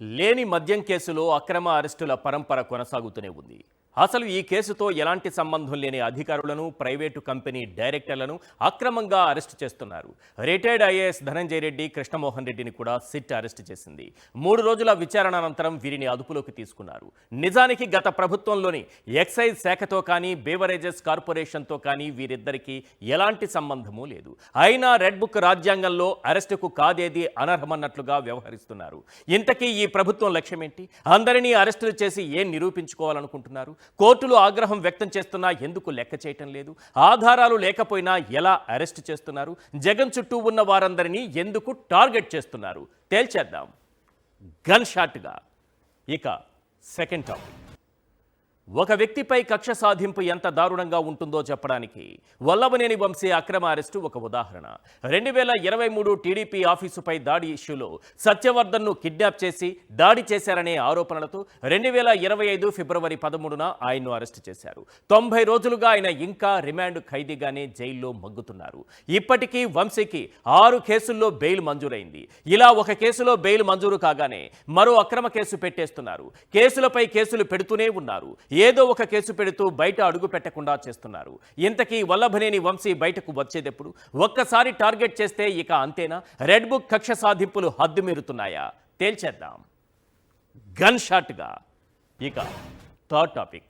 లేని మద్యం కేసులో అక్రమ అరెస్టుల పరంపర కొనసాగుతూనే ఉంది. అసలు ఈ కేసుతో ఎలాంటి సంబంధం లేని అధికారులను, ప్రైవేటు కంపెనీ డైరెక్టర్లను అక్రమంగా అరెస్టు చేస్తున్నారు. రిటైర్డ్ ఐఏఎస్ ధనంజయ రెడ్డి, కృష్ణమోహన్ రెడ్డిని కూడా సిట్ అరెస్టు చేసింది. 3 రోజుల విచారణ అనంతరం వీరిని అదుపులోకి తీసుకున్నారు. నిజానికి గత ప్రభుత్వంలోని ఎక్సైజ్ శాఖతో కానీ, బేవరేజెస్ కార్పొరేషన్తో కానీ వీరిద్దరికీ ఎలాంటి సంబంధమూ లేదు. అయినా రెడ్ బుక్ రాజ్యాంగంలో అరెస్టుకు కాదేది అనర్హమన్నట్లుగా వ్యవహరిస్తున్నారు. ఇంతకీ ఈ ప్రభుత్వం లక్ష్యమేంటి? అందరినీ అరెస్టులు చేసి ఏం నిరూపించుకోవాలనుకుంటున్నారు? కోర్టులు ఆగ్రహం వ్యక్తం చేస్తున్నా ఎందుకు లెక్క చేయటం లేదు? ఆధారాలు లేకపోయినా ఎలా అరెస్టు చేస్తున్నారు? జగన్ చుట్టూ ఉన్న వారందరినీ ఎందుకు టార్గెట్ చేస్తున్నారు? తేల్చేద్దాం గన్ షాట్గా. ఇక సెకండ్ టాపిక్. ఒక వ్యక్తిపై కక్ష సాధింపు ఎంత దారుణంగా ఉంటుందో చెప్పడానికి వల్లభనేని వంశీ అక్రమ అరెస్టు ఒక ఉదాహరణ. 2023 టీడీపీ ఆఫీసుపై దాడి ఇష్యూలో సత్యవర్ధన్ను కిడ్నాప్ చేసి దాడి చేశారనే ఆరోపణలతో 2025 ఫిబ్రవరి 13న ఆయన్ను అరెస్టు చేశారు. 90 రోజులుగా ఆయన ఇంకా రిమాండ్ ఖైదీగానే జైల్లో మగ్గుతున్నారు. ఇప్పటికీ వంశీకి 6 కేసుల్లో బెయిల్ మంజూరైంది. ఇలా ఒక కేసులో బెయిల్ మంజూరు కాగానే మరో అక్రమ కేసు పెట్టేస్తున్నారు. కేసులపై కేసులు పెడుతూనే ఉన్నారు. ఏదో ఒక కేసు పెడుతూ బయట అడుగు పెట్టకుండా చేస్తున్నారు. ఇంతకీ వల్లభనేని వంశీ బయటకు వచ్చేదెప్పుడు? ఒక్కసారి టార్గెట్ చేస్తే ఇక అంతేనా? రెడ్ బుక్ కక్ష సాధింపులు హద్దుమీరుతున్నాయా? తేల్చేద్దాం గన్ షాట్గా. ఇక థర్డ్ టాపిక్.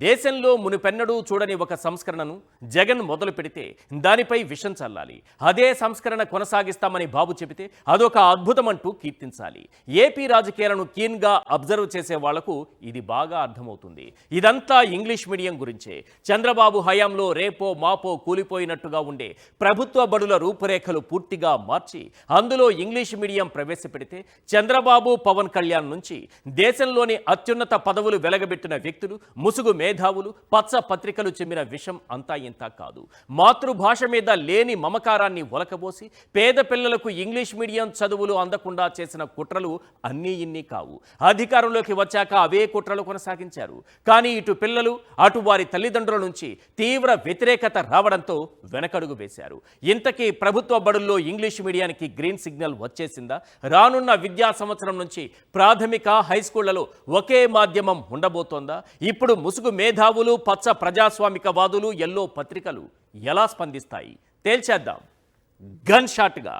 దేశంలో మునుపెన్నడూ చూడని ఒక సంస్కరణను జగన్ మొదలు పెడితే దానిపై విషం చల్లాలి. అదే సంస్కరణ కొనసాగిస్తామని బాబు చెబితే అదొక అద్భుతం అంటూ కీర్తించాలి. ఏపీ రాజకీయాలను కీన్గా అబ్జర్వ్ చేసే వాళ్లకు ఇది బాగా అర్థమవుతుంది. ఇదంతా ఇంగ్లీష్ మీడియం గురించే. చంద్రబాబు హయాంలో రేపో మాపో కూలిపోయినట్టుగా ఉండే ప్రభుత్వ బడుల రూపురేఖలు పూర్తిగా మార్చి అందులో ఇంగ్లీష్ మీడియం ప్రవేశపెడితే చంద్రబాబు, పవన్ కళ్యాణ్ నుంచి దేశంలోని అత్యున్నత పదవులు వెలగబెట్టిన వ్యక్తులు, ముసుగు మేధావులు, పచ్చ పత్రికలు చెమ్మిన విషం అంతా ఇంత కాదు. మాతృభాష మీద లేని మమకారాన్ని ఒలకబోసి పేద పిల్లలకు ఇంగ్లీష్ మీడియం చదువులు అందకుండా చేసిన కుట్రలు అన్నీ ఇన్ని కావు. అధికారంలోకి వచ్చాక అవే కుట్రలు కొనసాగించారు. కానీ ఇటు పిల్లలు, అటు వారి తల్లిదండ్రుల నుంచి తీవ్ర వ్యతిరేకత రావడంతో వెనకడుగు వేశారు. ఇంతకీ ప్రభుత్వ బడుల్లో ఇంగ్లీష్ మీడియానికి గ్రీన్ సిగ్నల్ వచ్చేసిందా? రానున్న విద్యా సంవత్సరం నుంచి ప్రాథమిక, హైస్కూళ్లలో ఒకే మాధ్యమం ఉండబోతోందా? ఇప్పుడు ముసుగు మేధావులు, పచ్చ ప్రజాస్వామికవాదులు, ఎల్లో పత్రికలు ఎలా స్పందిస్తాయి? తేల్చేద్దాం గన్ షాట్గా.